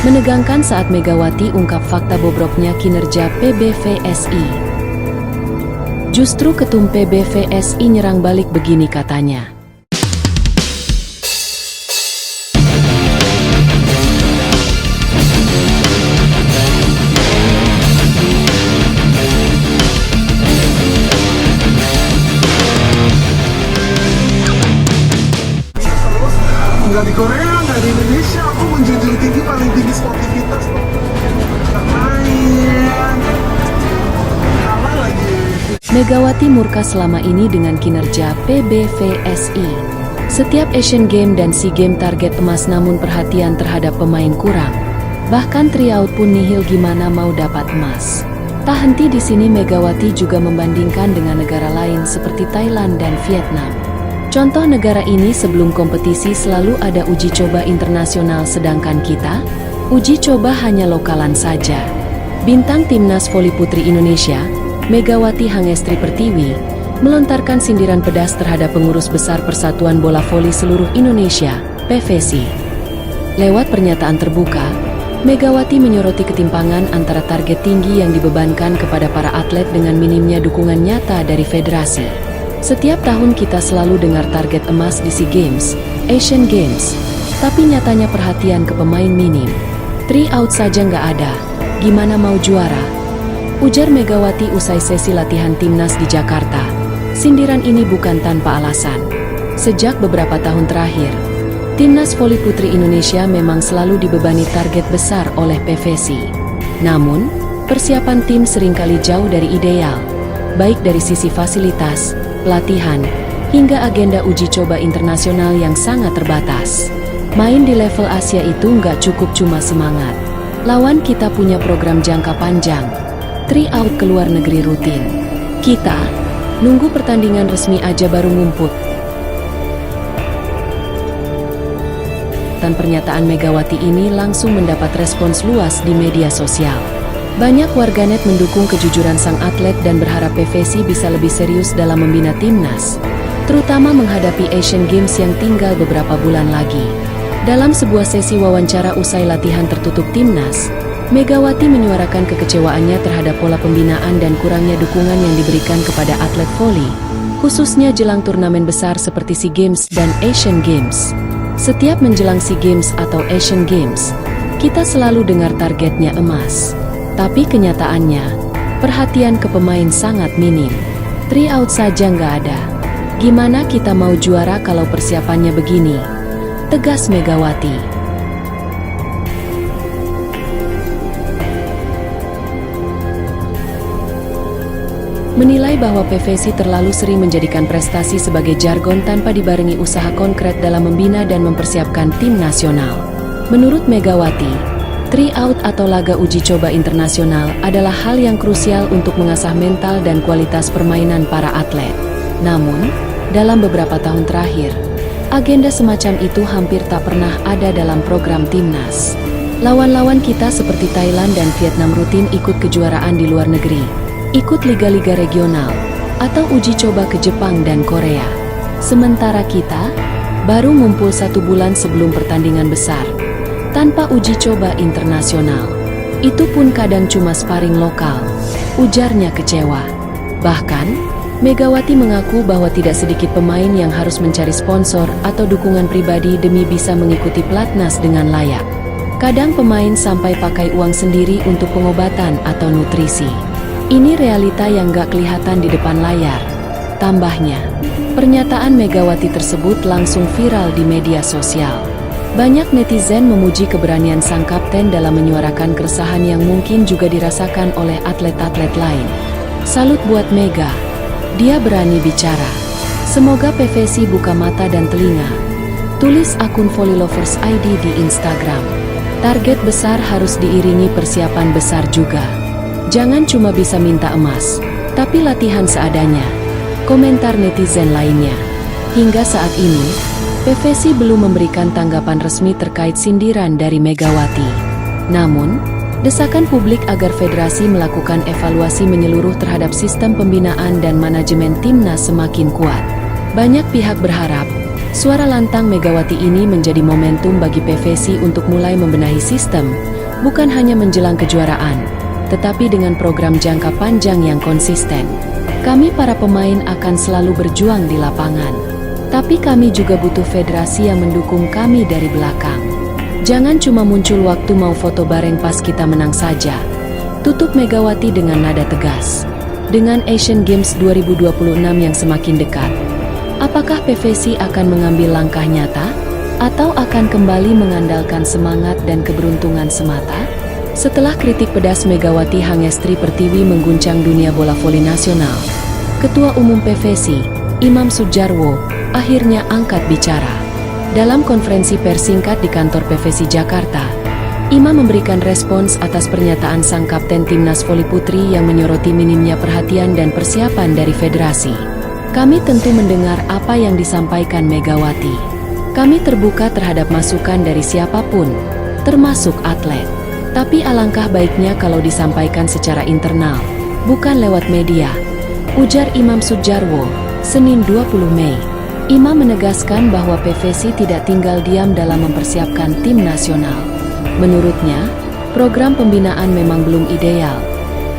Menegangkan saat Megawati ungkap fakta bobroknya kinerja PBVSI. Justru Ketum PBVSI nyerang balik begini katanya. Nggak di Korea, nggak di Indonesia, aku menjunjung tinggi paling tinggi sportivitas loh. Ngapain? Kalah lagi. Megawati murka selama ini dengan kinerja PBVSI. Setiap Asian Games dan SEA Games target emas namun perhatian terhadap pemain kurang. Bahkan tryout pun nihil gimana mau dapat emas. Tak henti di sini Megawati juga membandingkan dengan negara lain seperti Thailand dan Vietnam. Contoh negara ini sebelum kompetisi selalu ada uji coba internasional sedangkan kita, uji coba hanya lokalan saja. Bintang Timnas Voli Putri Indonesia, Megawati Hangestri Pertiwi, melontarkan sindiran pedas terhadap pengurus besar Persatuan Bola Voli Seluruh Indonesia, PVSI. Lewat pernyataan terbuka, Megawati menyoroti ketimpangan antara target tinggi yang dibebankan kepada para atlet dengan minimnya dukungan nyata dari federasi. Setiap tahun kita selalu dengar target emas di SEA Games, Asian Games, tapi nyatanya perhatian ke pemain minim. Tryout saja nggak ada, gimana mau juara? Ujar Megawati usai sesi latihan timnas di Jakarta. Sindiran ini bukan tanpa alasan. Sejak beberapa tahun terakhir, Timnas Voli Putri Indonesia memang selalu dibebani target besar oleh PVSI. Namun, persiapan tim seringkali jauh dari ideal, baik dari sisi fasilitas, pelatihan, hingga agenda uji coba internasional yang sangat terbatas. Main di level Asia itu nggak cukup cuma semangat. Lawan kita punya program jangka panjang, tryout ke luar negeri rutin. Kita, nunggu pertandingan resmi aja baru ngumpul. Dan pernyataan Megawati ini langsung mendapat respons luas di media sosial. Banyak warganet mendukung kejujuran sang atlet dan berharap PVSI bisa lebih serius dalam membina timnas, terutama menghadapi Asian Games yang tinggal beberapa bulan lagi. Dalam sebuah sesi wawancara usai latihan tertutup timnas, Megawati menyuarakan kekecewaannya terhadap pola pembinaan dan kurangnya dukungan yang diberikan kepada atlet voli, khususnya jelang turnamen besar seperti SEA Games dan Asian Games. Setiap menjelang SEA Games atau Asian Games, kita selalu dengar targetnya emas. Tapi kenyataannya, perhatian ke pemain sangat minim. Tryout saja nggak ada. Gimana kita mau juara kalau persiapannya begini? Tegas Megawati. Menilai bahwa PVSI terlalu sering menjadikan prestasi sebagai jargon tanpa dibarengi usaha konkret dalam membina dan mempersiapkan tim nasional. Menurut Megawati, tryout atau laga uji coba internasional adalah hal yang krusial untuk mengasah mental dan kualitas permainan para atlet. Namun, dalam beberapa tahun terakhir, agenda semacam itu hampir tak pernah ada dalam program timnas. Lawan-lawan kita seperti Thailand dan Vietnam rutin ikut kejuaraan di luar negeri, ikut liga-liga regional, atau uji coba ke Jepang dan Korea. Sementara kita, baru ngumpul 1 bulan sebelum pertandingan besar, tanpa uji coba internasional. Itu pun kadang cuma sparring lokal, ujarnya kecewa. Bahkan, Megawati mengaku bahwa tidak sedikit pemain yang harus mencari sponsor atau dukungan pribadi demi bisa mengikuti pelatnas dengan layak. Kadang pemain sampai pakai uang sendiri untuk pengobatan atau nutrisi. Ini realita yang gak kelihatan di depan layar. Tambahnya, pernyataan Megawati tersebut langsung viral di media sosial. Banyak netizen memuji keberanian sang kapten dalam menyuarakan keresahan yang mungkin juga dirasakan oleh atlet-atlet lain. Salut buat Mega, dia berani bicara. Semoga PVSI buka mata dan telinga. Tulis akun Volley Lovers ID di Instagram. Target besar harus diiringi persiapan besar juga. Jangan cuma bisa minta emas, tapi latihan seadanya. Komentar netizen lainnya. Hingga saat ini, PVSI belum memberikan tanggapan resmi terkait sindiran dari Megawati. Namun, desakan publik agar federasi melakukan evaluasi menyeluruh terhadap sistem pembinaan dan manajemen timnas semakin kuat. Banyak pihak berharap Suara lantang Megawati ini menjadi momentum bagi PVC untuk mulai membenahi sistem, bukan hanya menjelang kejuaraan, tetapi dengan program jangka panjang yang konsisten. Kami para pemain akan selalu berjuang di lapangan, tapi kami juga butuh federasi yang mendukung kami dari belakang. Jangan cuma muncul waktu mau foto bareng pas kita menang saja, tutup Megawati dengan nada tegas. Dengan Asian Games 2026 yang semakin dekat, apakah PVC akan mengambil langkah nyata? Atau akan kembali mengandalkan semangat dan keberuntungan semata? Setelah kritik pedas Megawati Hangestri Pertiwi mengguncang dunia bola voli nasional, Ketua Umum PVC, Imam Sudjarwo, akhirnya angkat bicara. Dalam konferensi pers singkat di kantor PVC Jakarta, Imam memberikan respons atas pernyataan sang kapten timnas voli putri yang menyoroti minimnya perhatian dan persiapan dari federasi. Kami tentu mendengar apa yang disampaikan Megawati. Kami terbuka terhadap masukan dari siapapun, termasuk atlet. Tapi alangkah baiknya kalau disampaikan secara internal, bukan lewat media, ujar Imam Sudjarwo, Senin 20 Mei. Imam menegaskan bahwa PVC tidak tinggal diam dalam mempersiapkan tim nasional. Menurutnya, program pembinaan memang belum ideal,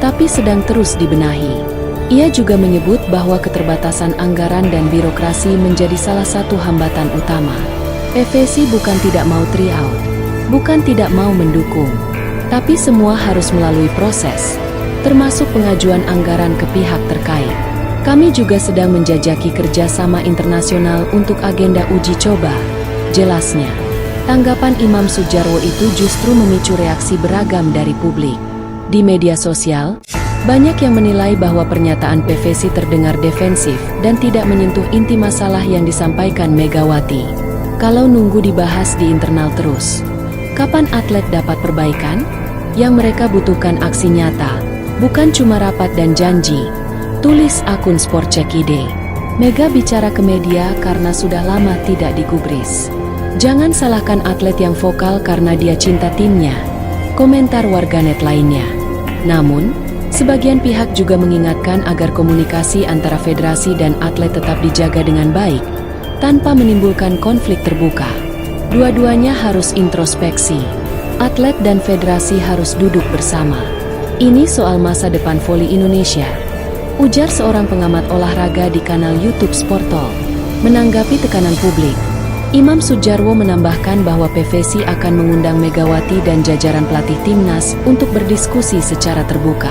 tapi sedang terus dibenahi. Ia juga menyebut bahwa keterbatasan anggaran dan birokrasi menjadi salah satu hambatan utama. PVC bukan tidak mau tryout, bukan tidak mau mendukung, tapi semua harus melalui proses, termasuk pengajuan anggaran ke pihak terkait. Kami juga sedang menjajaki kerjasama internasional untuk agenda uji coba, jelasnya. Tanggapan Imam Sudjarwo itu justru memicu reaksi beragam dari publik. Di media sosial, banyak yang menilai bahwa pernyataan PVC terdengar defensif dan tidak menyentuh inti masalah yang disampaikan Megawati. Kalau nunggu dibahas di internal terus, kapan atlet dapat perbaikan? Yang mereka butuhkan aksi nyata, bukan cuma rapat dan janji, tulis akun SportCheckID. Mega bicara ke media karena sudah lama tidak digubris. Jangan salahkan atlet yang vokal karena dia cinta timnya, komentar warganet lainnya. Namun, sebagian pihak juga mengingatkan agar komunikasi antara federasi dan atlet tetap dijaga dengan baik, tanpa menimbulkan konflik terbuka. Dua-duanya harus introspeksi. Atlet dan federasi harus duduk bersama. Ini soal masa depan voli Indonesia, ujar seorang pengamat olahraga di kanal YouTube Sportol. Menanggapi tekanan publik, Imam Sudjarwo menambahkan bahwa PVC akan mengundang Megawati dan jajaran pelatih timnas untuk berdiskusi secara terbuka.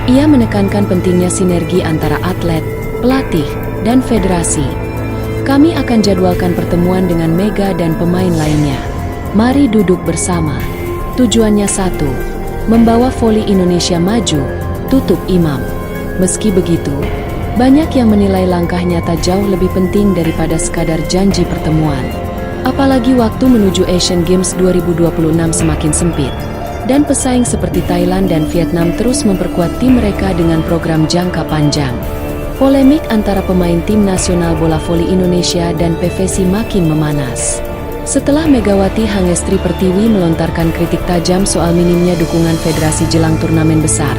Ia menekankan pentingnya sinergi antara atlet, pelatih, dan federasi. Kami akan jadwalkan pertemuan dengan Mega dan pemain lainnya. Mari duduk bersama. Tujuannya satu, membawa voli Indonesia maju, tutup Imam. Meski begitu, banyak yang menilai langkah nyata jauh lebih penting daripada sekadar janji pertemuan. Apalagi waktu menuju Asian Games 2026 semakin sempit, dan pesaing seperti Thailand dan Vietnam terus memperkuat tim mereka dengan program jangka panjang. Polemik antara pemain tim nasional bola voli Indonesia dan PVC makin memanas. Setelah Megawati Hangestri Pertiwi melontarkan kritik tajam soal minimnya dukungan federasi jelang turnamen besar,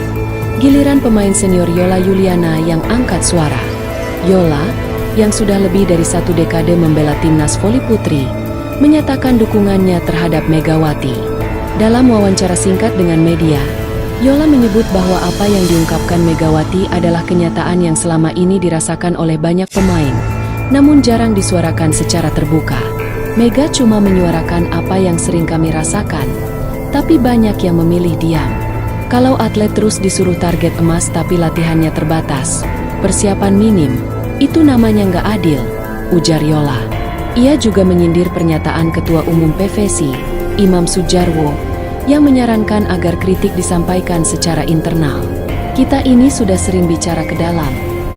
giliran pemain senior Yola Yuliana yang angkat suara. Yola, yang sudah lebih dari 1 dekade membela timnas voli putri, menyatakan dukungannya terhadap Megawati. Dalam wawancara singkat dengan media, Yola menyebut bahwa apa yang diungkapkan Megawati adalah kenyataan yang selama ini dirasakan oleh banyak pemain, namun jarang disuarakan secara terbuka. Mega cuma menyuarakan apa yang sering kami rasakan, tapi banyak yang memilih diam. Kalau atlet terus disuruh target emas tapi latihannya terbatas, persiapan minim, itu namanya nggak adil, ujar Yola. Ia juga menyindir pernyataan Ketua Umum PVC, Imam Sudjarwo, yang menyarankan agar kritik disampaikan secara internal. Kita ini sudah sering bicara ke dalam,